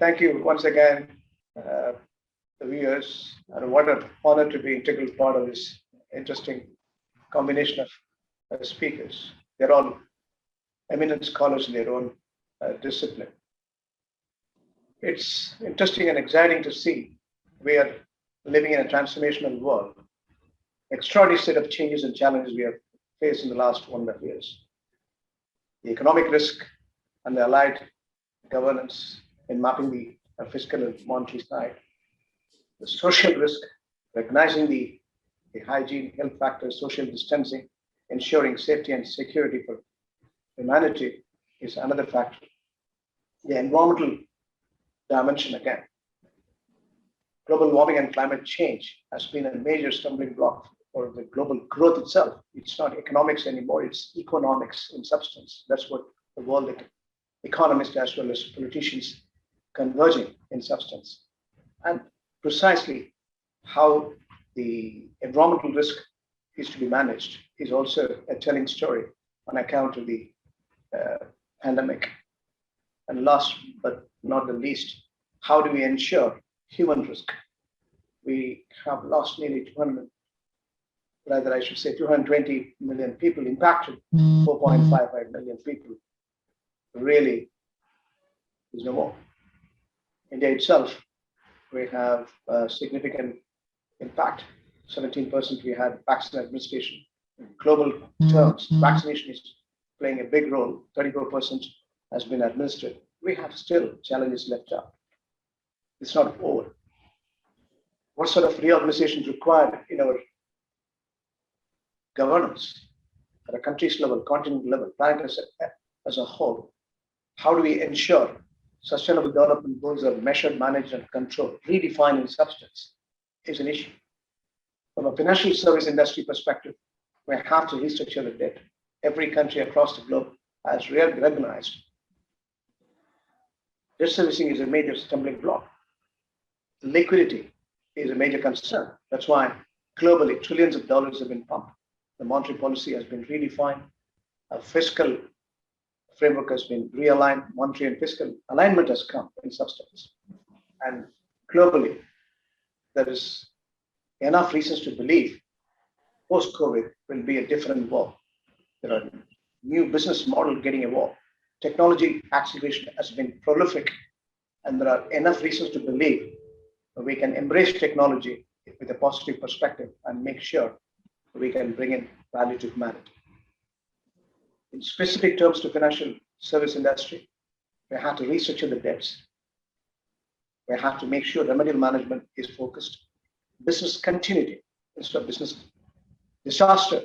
Thank you once again, the viewers. And what an honor to be integral part of this interesting combination of speakers. They're all eminent scholars in their own discipline. It's interesting and exciting to see we are living in a transformational world. Extraordinary set of changes and challenges we have faced in the last 1.5 years. The economic risk and the allied governance in mapping the fiscal and monetary side. The social risk, recognizing the hygiene, health factors, social distancing, ensuring safety and security for humanity is another factor. The environmental dimension again. Global warming and climate change has been a major stumbling block for the global growth itself. It's not economics anymore, it's economics in substance. That's what the world economists as well as politicians converging in substance. And precisely how the environmental risk is to be managed is also a telling story on account of the pandemic. And last but not the least, how do we ensure human risk? We have lost nearly 220 million people impacted, 4.55 million people. Really, there's no more. India itself, we have a significant impact. 17% we had vaccine administration. In global terms, vaccination is playing a big role. 34% has been administered. We have still challenges left out. It's not over. What sort of reorganization is required in our governance at a country's level, continent level, planet as a whole? How do we ensure sustainable development goals are measured, managed, and controlled, redefined in substance is an issue. From a financial service industry perspective, we have to restructure the debt. Every country across the globe has recognized debt servicing is a major stumbling block. Liquidity is a major concern. That's why globally trillions of dollars have been pumped. The monetary policy has been redefined. A fiscal framework has been realigned. Monetary and fiscal alignment has come in substance. And globally, there is enough reasons to believe post-COVID will be a different world. There are new business models getting evolved. Technology acceleration has been prolific, and there are enough reasons to believe that we can embrace technology with a positive perspective and make sure we can bring in value to humanity. In specific terms to financial service industry, we have to restructure the debts. We have to make sure remedial management is focused. Business continuity instead of business disaster.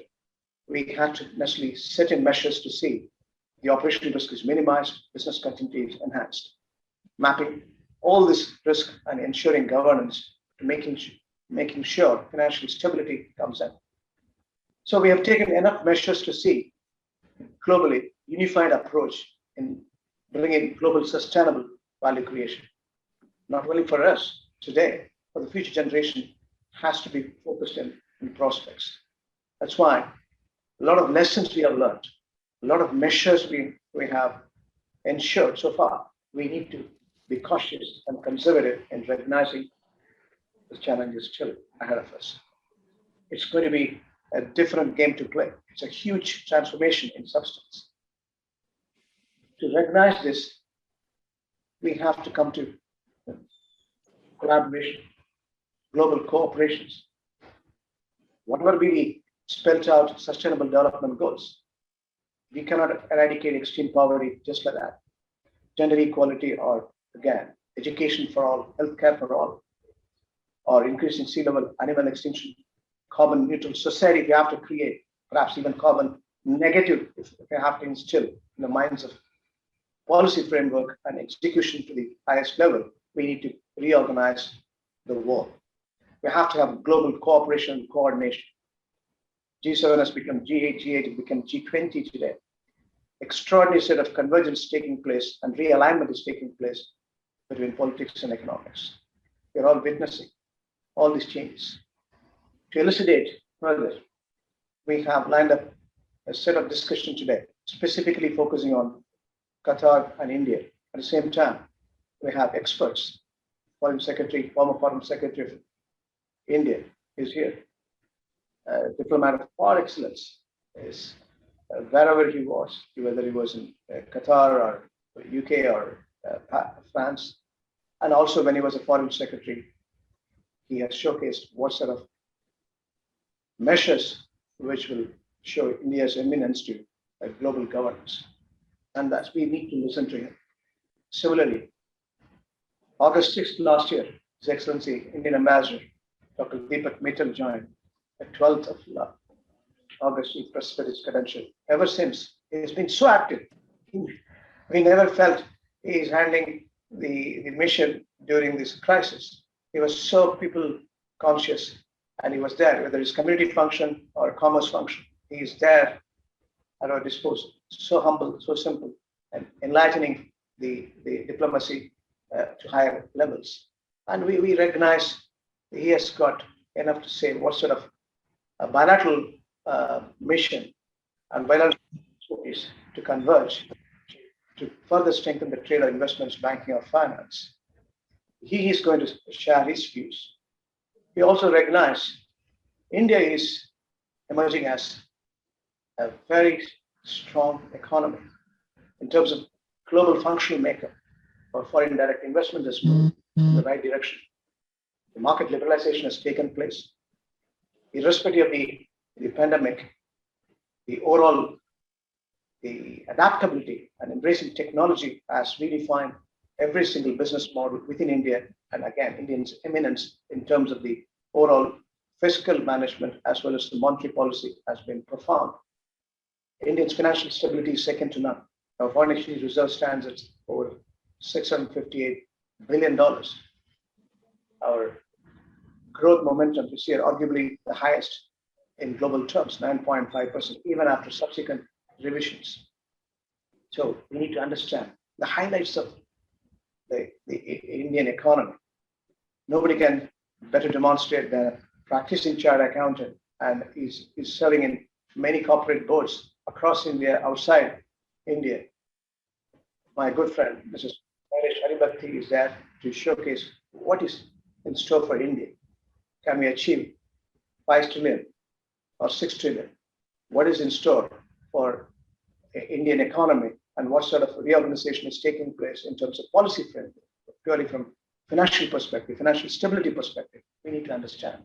We have to necessarily set in measures to see the operational risk is minimized, business continuity is enhanced. Mapping all this risk and ensuring governance to making sure financial stability comes in. So we have taken enough measures to see globally unified approach in bringing global sustainable value creation. Not only for us today, for the future generation has to be focused in prospects. That's why a lot of lessons we have learned, a lot of measures we have ensured so far. We need to be cautious and conservative in recognizing the challenges still ahead of us. It's going to be a different game to play. It's a huge transformation in substance. To recognize this, we have to come to collaboration, global cooperations. Whatever be the spelled out sustainable development goals, we cannot eradicate extreme poverty just like that. Gender equality, or again, education for all, healthcare for all, or increasing sea level, animal extinction, carbon neutral society we have to create, perhaps even carbon negative if we have to instill in the minds of policy framework and execution to the highest level. We need to reorganize the world. We have to have global cooperation and coordination. G7 has become G8, G8 has become G20 today. Extraordinary set of convergence taking place and realignment is taking place between politics and economics. We're all witnessing all these changes. To elucidate further, we have lined up a set of discussion today, specifically focusing on Qatar and India. At the same time, we have experts. Foreign Secretary, former Foreign Secretary of India is here. Diplomat of par excellence is wherever he was, whether he was in Qatar or UK or France, and also when he was a Foreign Secretary, he has showcased what sort of measures which will show India's eminence to global governance. And that's we need to listen to him. Similarly, August 6th last year, His Excellency Indian Ambassador Dr. Deepak Mittal joined the 12th of August. He presented his credential. Ever since, he's been so active. We never felt he's handling the mission during this crisis. He was so people conscious, and he was there, whether it's community function or commerce function. He is there at our disposal. So humble, so simple, and enlightening the diplomacy to higher levels. And we recognize he has got enough to say what sort of a bilateral mission and bilateral is to converge to further strengthen the trade or investments, banking or finance. He is going to share his views. We also recognize India is emerging as a very strong economy in terms of global functional makeup for foreign direct investment has moved in the right direction. The market liberalization has taken place. Irrespective of the pandemic, the overall the adaptability and embracing technology has redefined every single business model within India. And again, Indians' eminence in terms of the overall fiscal management as well as the monetary policy has been profound. India's financial stability is second to none. Our foreign exchange reserve stands at over $658 billion. Our growth momentum this year, arguably the highest in global terms, 9.5%, even after subsequent revisions. So we need to understand the highlights of the Indian economy. Nobody can better demonstrate than practicing chartered accountant, and is serving in many corporate boards across India, outside India. My good friend, Mrs. Haribhakti, is there to showcase what is in store for India. Can we achieve 5 trillion or 6 trillion? What is in store for the Indian economy, and what sort of reorganization is taking place in terms of policy framework, purely from financial perspective, financial stability perspective? We need to understand.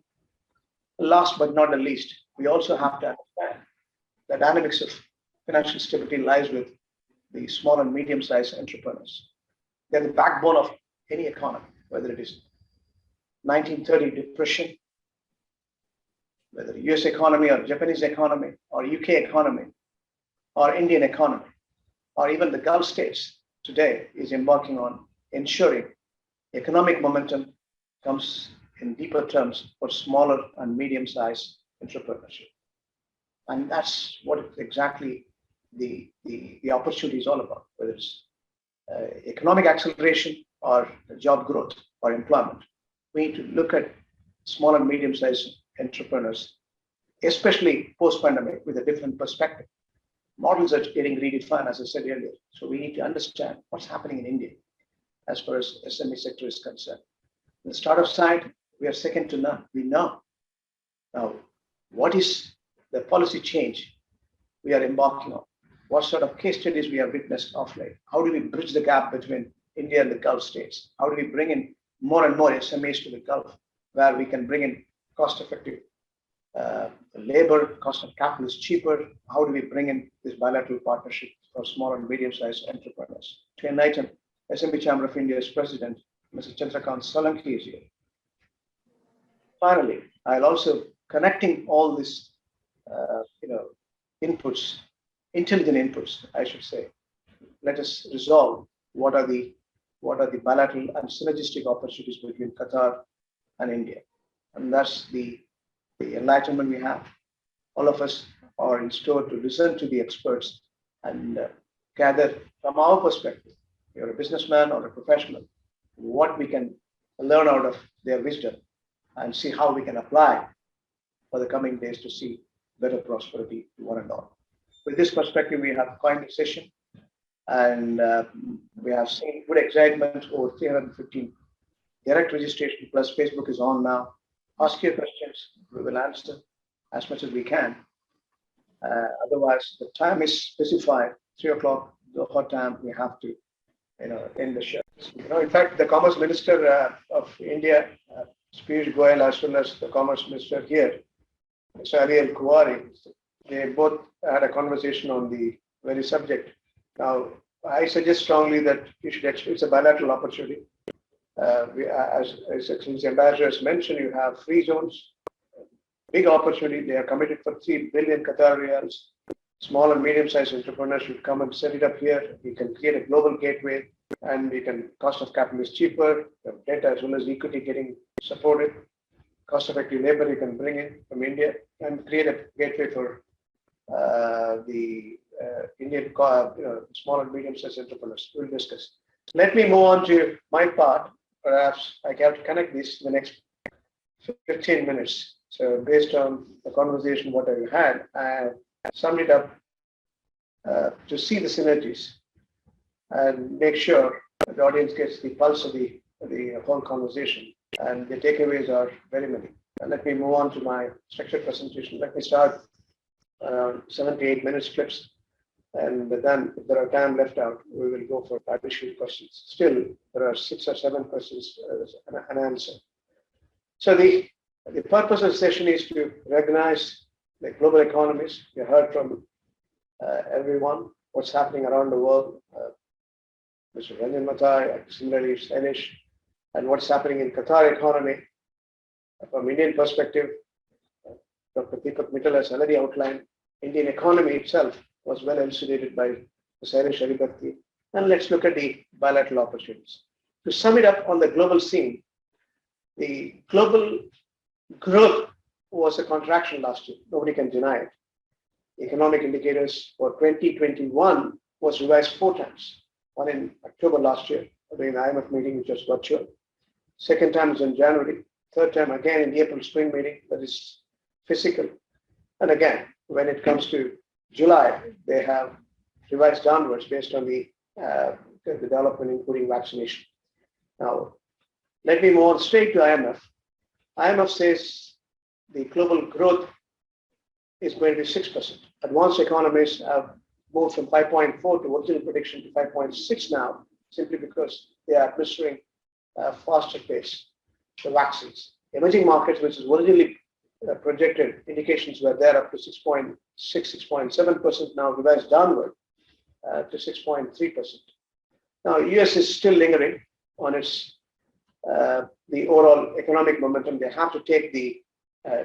Last but not the least, we also have to understand the dynamics of financial stability lies with the small and medium-sized entrepreneurs. They're the backbone of any economy, whether it is 1930 depression, whether the US economy or Japanese economy or UK economy or Indian economy, or even the Gulf states today is embarking on ensuring economic momentum comes in deeper terms for smaller and medium-sized entrepreneurship. And that's what exactly the opportunity is all about, whether it's economic acceleration or job growth or employment. We need to look at small and medium-sized entrepreneurs, especially post-pandemic, with a different perspective. Models are getting redefined, as I said earlier. So we need to understand what's happening in India as far as SME sector is concerned. On the startup side, we are second to none. We know. Now, what is the policy change we are embarking on? What sort of case studies we have witnessed of late? How do we bridge the gap between India and the Gulf states? How do we bring in more and more SMEs to the Gulf, where we can bring in cost-effective labor, cost of capital is cheaper? How do we bring in this bilateral partnership for small and medium-sized entrepreneurs? To enlighten, SME Chamber of India's president, Mr. Chandrakant Solanki, is here. Finally, I'll also connecting all these, inputs, intelligent inputs, I should say. Let us resolve what are the bilateral and synergistic opportunities between Qatar and India, and that's the enlightenment we have. All of us are in store to listen to the experts and gather from our perspective. You're a businessman or a professional, what we can learn out of their wisdom and see how we can apply for the coming days to see better prosperity to one and all. With this perspective, we have coined the session. And we have seen good excitement over 315 direct registration, plus Facebook is on now. Ask your questions, we will answer as much as we can. Otherwise, the time is specified, 3 o'clock, Doha time, we have to, end the show. In fact, the Commerce Minister of India, Piyush Goyal, as well as the Commerce Minister here, Mr. Ali Al Kuwari, they both had a conversation on the very subject. Now, I suggest strongly that it's a bilateral opportunity. As Excellency Ambassador has mentioned, you have free zones, big opportunity. They are committed for 3 billion Qatar riyals. Small and medium-sized entrepreneurs should come and set it up here. We can create a global gateway, and we can, cost of capital is cheaper, debt as well as equity getting supported. Cost-effective labor you can bring in from India and create a gateway for the Indian small and medium-sized entrepreneurs. We'll discuss. Let me move on to my part. Perhaps I have to connect this in the next 15 minutes. So based on the conversation what I had, I summed it up to see the synergies and make sure the audience gets the pulse of the whole conversation. And the takeaways are very many. Let me move on to my structured presentation. Let me start 7 to 8 minutes clips. And then if there are time left out, we will go for additional questions. Still, there are 6 or 7 questions an answer. So the purpose of the session is to recognize the global economies. You heard from everyone what's happening around the world. Mr. Ranjan Mathai, similarly Shailesh, and what's happening in Qatar economy. From Indian perspective, Dr. Deepak Mittal has already outlined Indian economy itself was well elucidated by Shailesh Aribakti. And let's look at the bilateral opportunities. To sum it up on the global scene, the global growth was a contraction last year. Nobody can deny it. Economic indicators for 2021 was revised 4 times. One in October last year during the IMF meeting, which was virtual. Second time is in January. Third time again in the April spring meeting, that is physical. And again, when it comes to July, they have revised downwards based on the development, including vaccination. Now, let me move on straight to IMF. IMF says the global growth is going to be 6%. Advanced economies have moved from 5.4 to original prediction to 5.6 now, simply because they are administering faster pace the vaccines. Emerging markets, which is originally projected indications were there up to 6.6, 6.7%, now revised downward to 6.3%. Now, US is still lingering on its the overall economic momentum. They have to take the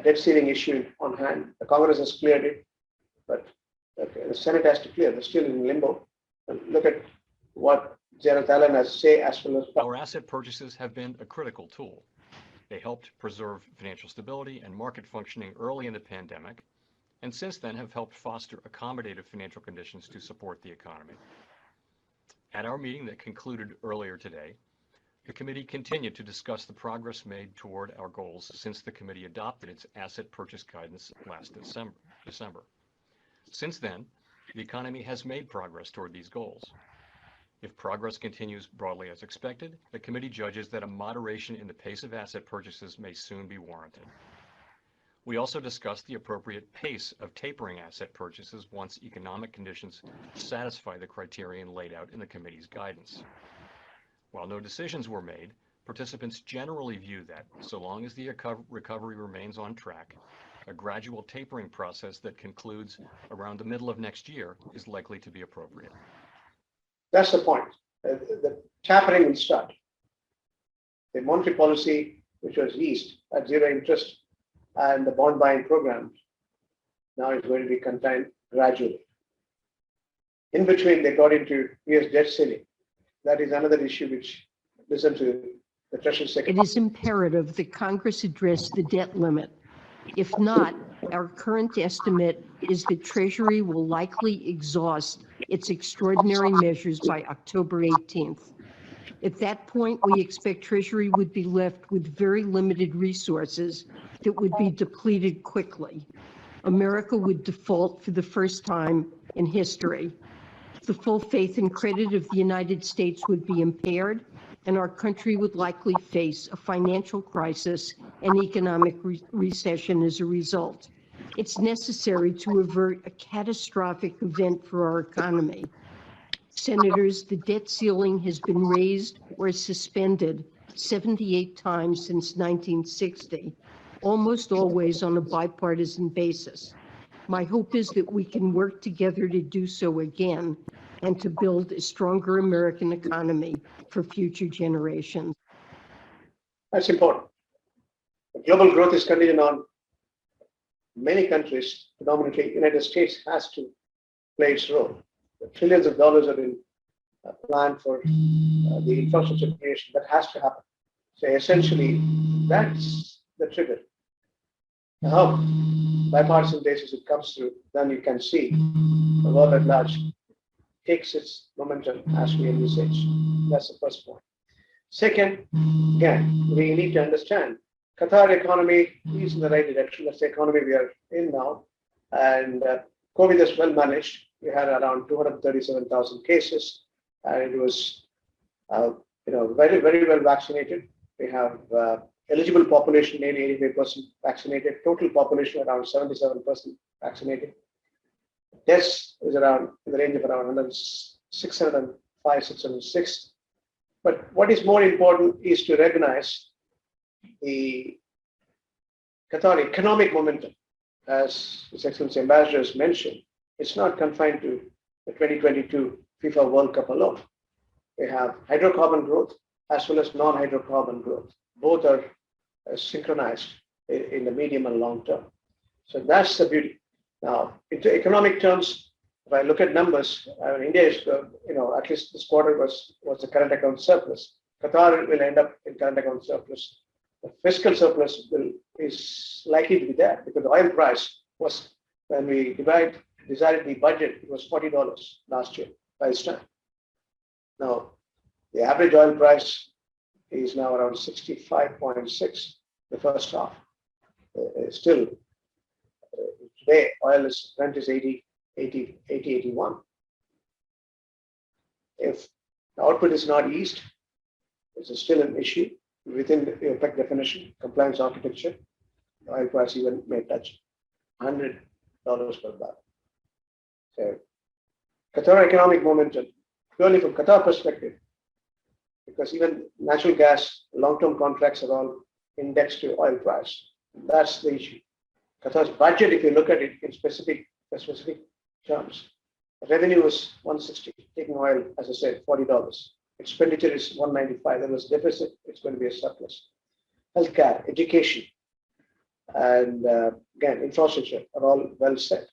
debt ceiling issue on hand. The Congress has cleared it, but the Senate has to clear. They're still in limbo. And look at what Janet Allen has to say as well as our asset purchases have been a critical tool. They helped preserve financial stability and market functioning early in the pandemic, and since then have helped foster accommodative financial conditions to support the economy. At our meeting that concluded earlier today, the committee continued to discuss the progress made toward our goals since the committee adopted its asset purchase guidance last December. Since then, the economy has made progress toward these goals. If progress continues broadly as expected, the committee judges that a moderation in the pace of asset purchases may soon be warranted. We also discussed the appropriate pace of tapering asset purchases once economic conditions satisfy the criterion laid out in the committee's guidance. While no decisions were made, participants generally view that, so long as the recovery remains on track, a gradual tapering process that concludes around the middle of next year is likely to be appropriate. That's the point. The tapering will start. The monetary policy, which was eased at zero interest, and the bond buying program, now is going to be contained gradually. In between, they got into US debt ceiling. That is another issue which, listen to the Treasury Secretary. It is imperative that Congress address the debt limit. If not, our current estimate is that Treasury will likely exhaust its extraordinary measures by October 18th. At that point, we expect Treasury would be left with very limited resources that would be depleted quickly. America would default for the first time in history. the full faith and credit of the United States would be impaired, and our country would likely face a financial crisis and economic recession as a result. It's necessary to avert a catastrophic event for our economy. Senators, the debt ceiling has been raised or suspended 78 times since 1960, almost always on a bipartisan basis. My hope is that we can work together to do so again and to build a stronger American economy for future generations. That's important. The global growth is contingent on many countries, predominantly United States, has to play its role. The trillions of dollars have been planned for the infrastructure creation. That has to happen. So essentially, that's the trigger. I hope bipartisan basis it comes through, then you can see the world at large takes its momentum as we envisage. That's the first point. Second, again, we need to understand Qatar economy is in the right direction. That's the economy we are in now. And COVID is well managed. We had around 237,000 cases, and it was, very, very well vaccinated. We have eligible population nearly 85% vaccinated. Total population around 77% vaccinated. Deaths is around in the range of around 605, 606. But what is more important is to recognize the Qatar economic momentum, as His Excellency Ambassador has mentioned. It's not confined to the 2022 FIFA World Cup alone. We have hydrocarbon growth as well as non-hydrocarbon growth. Both are synchronized in the medium and long term. So that's the beauty. Now, into economic terms, if I look at numbers, India is, at least this quarter was the current account surplus. Qatar will end up in current account surplus. The fiscal surplus is likely to be there because the oil price was, when we decided the budget, it was $40 last year by this time. Now, the average oil price is now around 65.6 the first half. Still, today, Brent is 81. If the output is not eased, it's still an issue within the OPEC definition, compliance architecture. The oil price even may touch $100 per barrel. So, Qatar economic momentum, purely from Qatar perspective, because even natural gas long-term contracts are all indexed to oil price. That's the issue. Qatar's budget, if you look at it in specific terms, revenue was 160, taking oil, as I said, $40. Expenditure is 195. There was deficit. It's going to be a surplus. Healthcare, education, and again, infrastructure are all well set.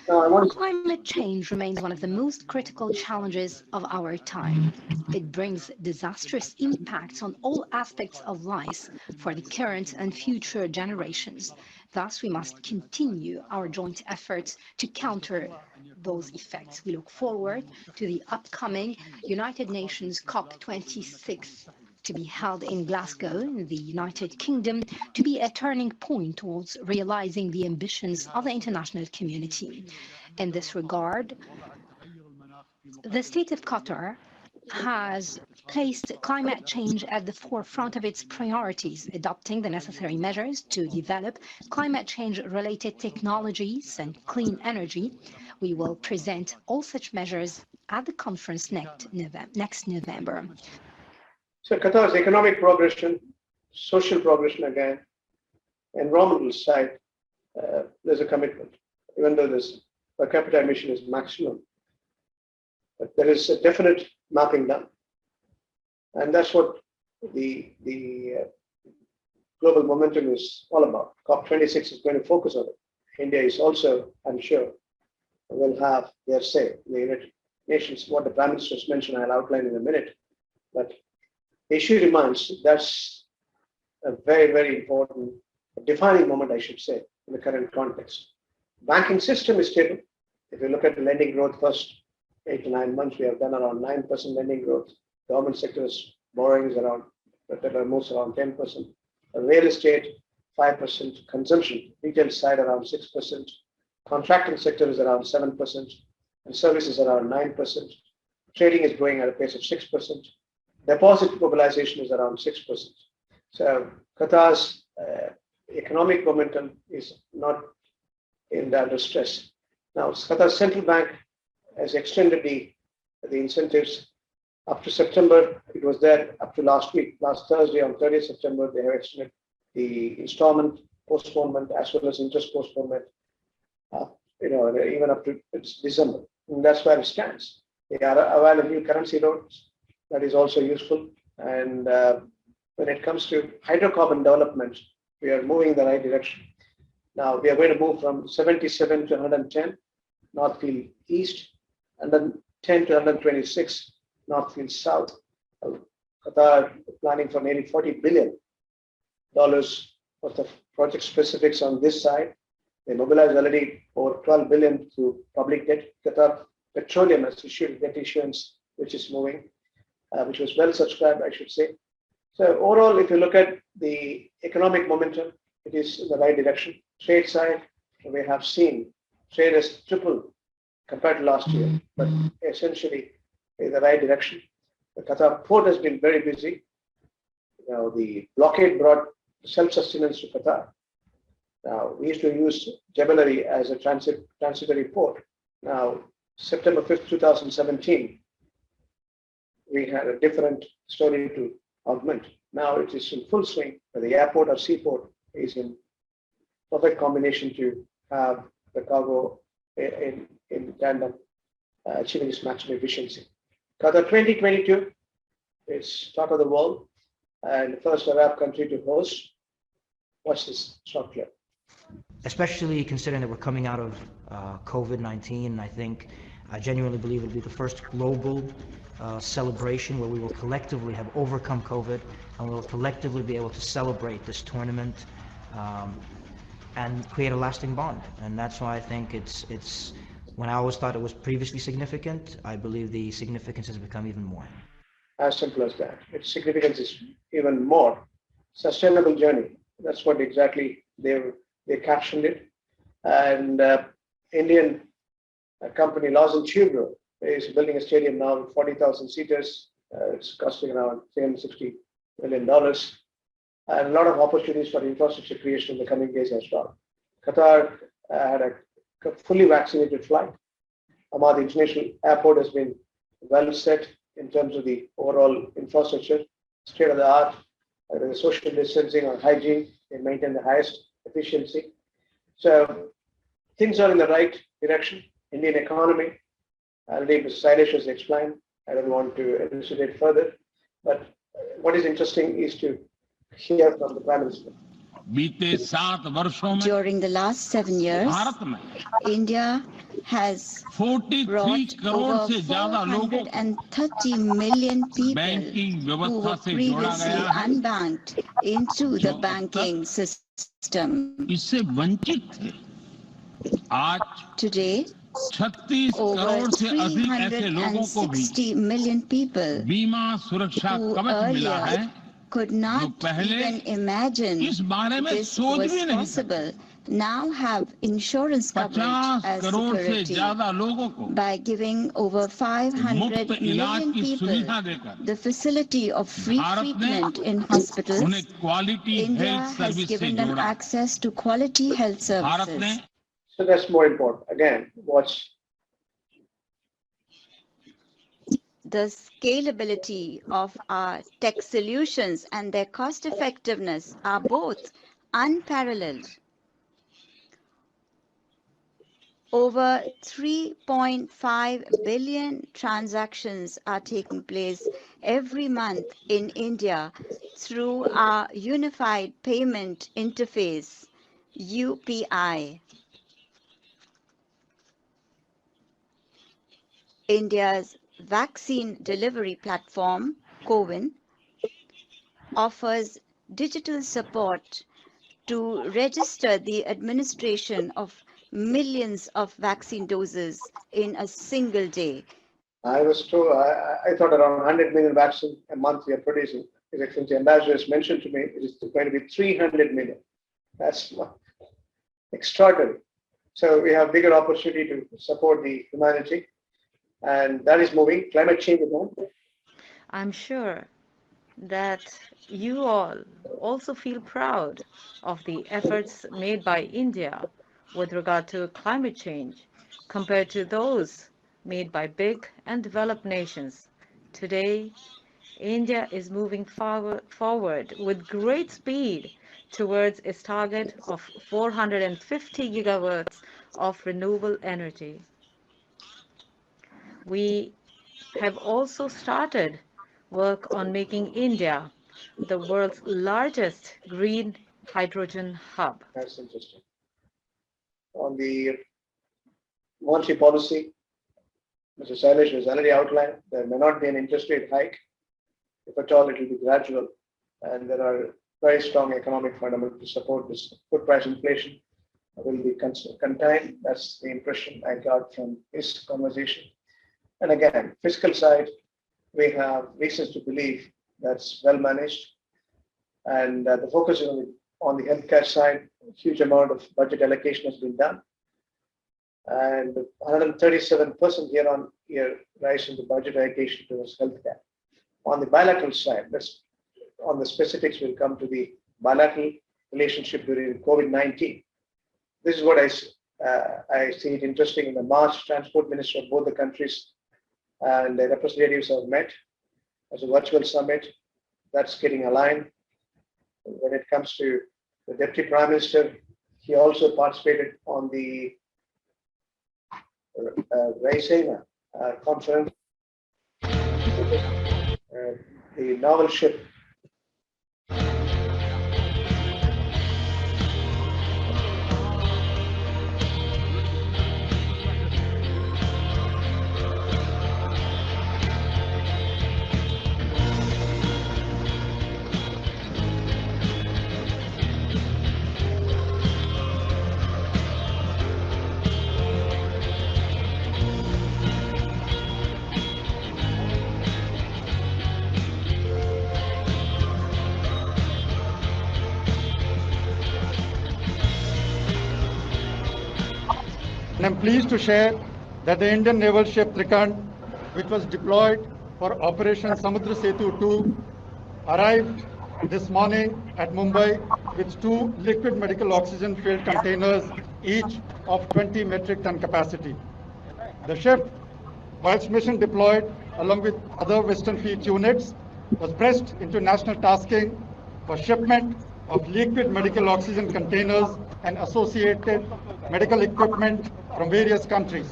Climate change remains one of the most critical challenges of our time. It brings disastrous impacts on all aspects of life for the current and future generations. Thus, we must continue our joint efforts to counter those effects. We look forward to the upcoming United Nations COP26 to be held in Glasgow, in the United Kingdom, to be a turning point towards realizing the ambitions of the international community. In this regard, the state of Qatar has placed climate change at the forefront of its priorities, adopting the necessary measures to develop climate change-related technologies and clean energy. We will present all such measures at the conference next November. So Qatar's economic progression, social progression again, environmental side, there's a commitment, even though this per capita emission is maximum. But there is a definite mapping done. And that's what the global momentum is all about. COP26 is going to focus on it. India is also, I'm sure, will have their say. The United Nations, what the Prime Minister has mentioned, I'll outline in a minute. But the issue remains that's a very, very important, defining moment, I should say, in the current context. Banking system is stable. If you look at the lending growth first 8 to 9 months, we have done around 9% lending growth. Government sector's borrowing is around, most around 10%. Real estate, 5%. Consumption, retail side around 6%. Contracting sector is around 7%. and services around 9%. Trading is growing at a pace of 6%. Deposit mobilization is around 6%. So Qatar's economic momentum is not under stress. Now, Qatar's central bank has extended the incentives up to September. It was there up to last week. Last Thursday, on 30th September, they have extended the installment postponement as well as interest postponement, even up to December. And that's where it stands. They are available currency notes. That is also useful. And when it comes to hydrocarbon development, we are moving in the right direction. Now, we are going to move from 77 to 110 North Field East, and then 10 to 126 North Field South. Qatar planning for nearly $40 billion worth of project specifics on this side. They mobilized already over $12 billion through public debt. Qatar Petroleum has issued debt issuance, which is moving, which was well subscribed, I should say. So overall, if you look at the economic momentum, it is in the right direction. Trade side, we have seen trade has tripled compared to last year, but essentially in the right direction. The Qatar port has been very busy. The blockade brought self-sustenance to Qatar. Now, we used to use Jebel Ali as a transitory port. Now, September 5th, 2017, we had a different story to augment. Now it is in full swing. The airport or seaport is in perfect combination to have the cargo in tandem, achieving its maximum efficiency. Qatar 2022 is top of the world and first Arab country to host. Watch this short clip. Especially considering that we're coming out of COVID-19, I genuinely believe it'll be the first global celebration where we will collectively have overcome COVID and we will collectively be able to celebrate this tournament and create a lasting bond. And that's why I think it's when I always thought it was previously significant, I believe the significance has become even more. As simple as that. Its significance is even more. Sustainable journey. That's what exactly they captioned it. And Indian company Lawson Tubro is building a stadium now with 40,000 seaters. It's costing around $360 million. And a lot of opportunities for infrastructure creation in the coming days as well. Qatar had a fully vaccinated flight. Ahmad International Airport has been well set in terms of the overall infrastructure, state of the art, the social distancing or hygiene. They maintain the highest efficiency. So things are in the right direction. Indian economy, already Mr. Sailesh has explained. I don't want to elucidate further. But what is interesting is to hear from the Prime Minister. During the last 7 years, India has brought over 430 million people who were previously unbanked into the banking system. Today, over 360 million people who earlier could not even imagine this was possible now have insurance coverage as security. By giving over 500 million people the facility of free treatment in hospitals, India has given them access to quality health services. So that's more important. Again, watch. The scalability of our tech solutions and their cost effectiveness are both unparalleled. Over 3.5 billion transactions are taking place every month in India through our Unified Payment Interface, UPI. India's vaccine delivery platform, CoWIN, offers digital support to register the administration of millions of vaccine doses in a single day. I was told, I thought around 100 million vaccines a month we are producing. His Excellency Ambassador has mentioned to me it is going to be 300 million. That's extraordinary. So we have bigger opportunity to support the humanity, and that is moving. Climate change is on. I'm sure that you all also feel proud of the efforts made by India with regard to climate change compared to those made by big and developed nations. Today, India is moving forward with great speed towards its target of 450 gigawatts of renewable energy. We have also started work on making India the world's largest green hydrogen hub. That's interesting. On the monetary policy, Mr. Sailesh has already outlined there may not be an interest rate hike. If at all, it will be gradual. And there are very strong economic fundamentals to support this. Food price inflation will be contained. That's the impression I got from his conversation. And again, fiscal side, we have reasons to believe that's well managed. And the focus is on the healthcare side. A huge amount of budget allocation has been done. And 137% year-on-year rise in the budget allocation towards healthcare. On the bilateral side, on the specifics, we'll come to the bilateral relationship during COVID-19. This is what I see it interesting. In the March, transport minister of both the countries and the representatives have met as a virtual summit. That's getting aligned. When it comes to the Deputy Prime Minister, he also participated on the Raisina conference. The naval ship And I'm pleased to share that the Indian naval ship Trikand, which was deployed for Operation Samudra Setu 2, arrived this morning at Mumbai with 2 liquid medical oxygen filled containers, each of 20 metric ton capacity. The ship, whilst mission deployed along with other Western Fleet units, was pressed into national tasking for shipment of liquid medical oxygen containers and associated medical equipment from various countries.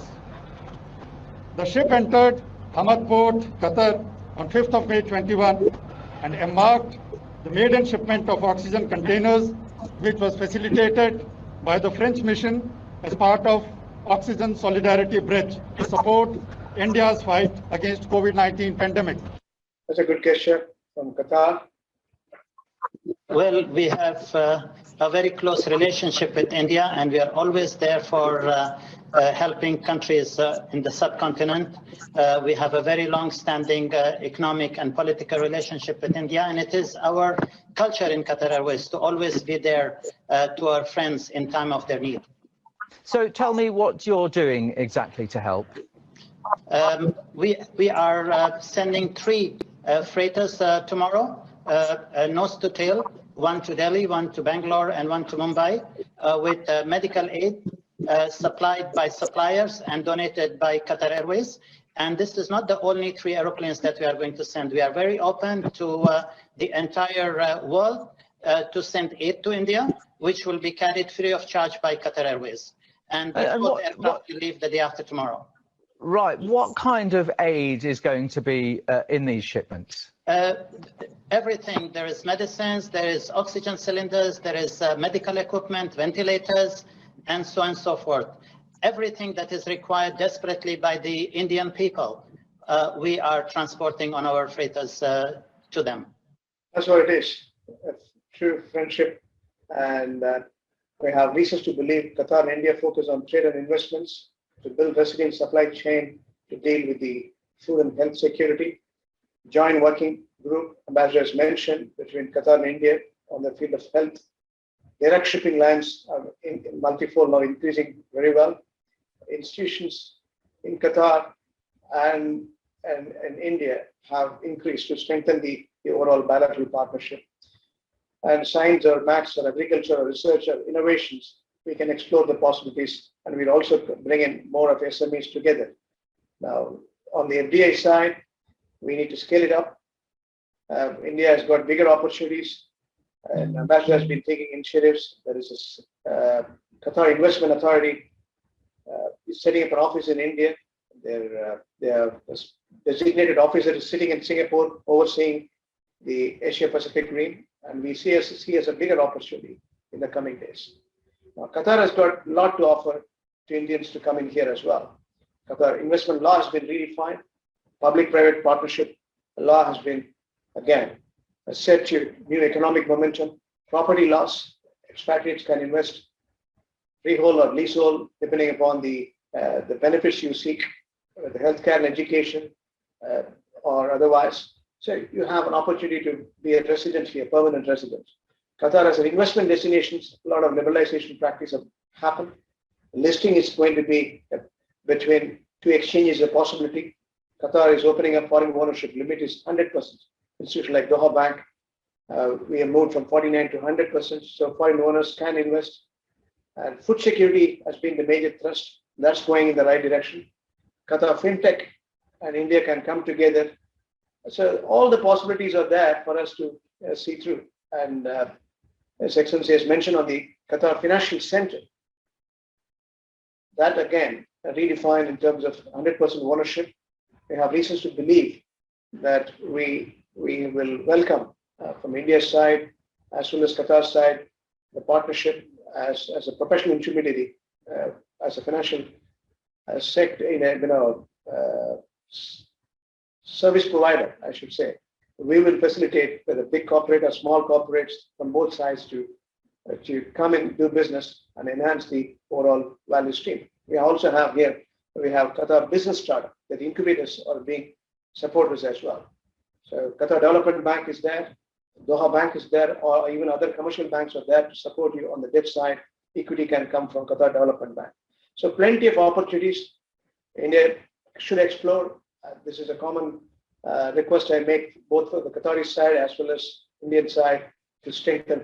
The ship entered Hamad Port, Qatar on 5th of May 21 and embarked the maiden shipment of oxygen containers, which was facilitated by the French mission as part of Oxygen Solidarity Bridge to support India's fight against COVID-19 pandemic. That's a good gesture from Qatar. Well, we have a very close relationship with India, and we are always there for helping countries in the subcontinent. We have a very long-standing economic and political relationship with India, and it is our culture in Qatar Airways to always be there to our friends in time of their need. So tell me what you're doing exactly to help. We are sending 3 freighters tomorrow, nose to tail, 1 to Delhi, 1 to Bangalore, and 1 to Mumbai, with medical aid supplied by suppliers and donated by Qatar Airways. And this is not the only 3 aeroplanes that we are going to send. We are very open to the entire world to send aid to India, which will be carried free of charge by Qatar Airways. And the aircraft will leave the day after tomorrow. Right. What kind of aid is going to be in these shipments? Everything. There is medicines, there is oxygen cylinders, there is medical equipment, ventilators, and so on and so forth. Everything that is required desperately by the Indian people, we are transporting on our freighters to them. That's what it is. A true friendship. And we have reasons to believe Qatar and India focus on trade and investments to build resilient supply chain to deal with the food and health security. Joint working group, Ambassador has mentioned, between Qatar and India on the field of health. direct shipping lines are in multifold now increasing very well. Institutions in Qatar and India have increased to strengthen the overall bilateral partnership. And science or maths or agriculture or research or innovations, we can explore the possibilities, and we'll also bring in more of SMEs together. Now, on the FDI side, we need to scale it up. India has got bigger opportunities, and Ambassador has been taking initiatives. There is a Qatar Investment Authority is setting up an office in India. Their designated officer is sitting in Singapore, overseeing the Asia Pacific region, and we see as a bigger opportunity in the coming days. Now, Qatar has got a lot to offer to Indians to come in here as well. Qatar investment law has been redefined. Public-private partnership law has been, again, set to new economic momentum. Property laws, expatriates can invest freehold or leasehold, depending upon the benefits you seek, the healthcare and education, or otherwise. So you have an opportunity to be a resident here, permanent resident. Qatar as an investment destination, a lot of liberalization practice have happened. Listing is going to be between two exchanges a possibility. Qatar is opening up foreign ownership. Limit is 100%. Institution like Doha Bank, we have moved from 49 to 100%. So foreign owners can invest. And food security has been the major thrust. That's going in the right direction. Qatar FinTech and India can come together. So all the possibilities are there for us to see through. And as Excellency has mentioned on the Qatar Financial Center, that again redefined in terms of 100% ownership. We have reasons to believe that we will welcome from India's side as well as Qatar's side the partnership as a professional intermediary, as a financial sector, service provider, I should say. We will facilitate whether big corporate or small corporates from both sides to come and do business and enhance the overall value stream. We also have here, we have Qatar Business Startup, that incubators are being supporters as well. So Qatar Development Bank is there, Doha Bank is there, or even other commercial banks are there to support you on the debt side. Equity can come from Qatar Development Bank. So plenty of opportunities India should explore. This is a common request I make both for the Qatari side as well as Indian side to strengthen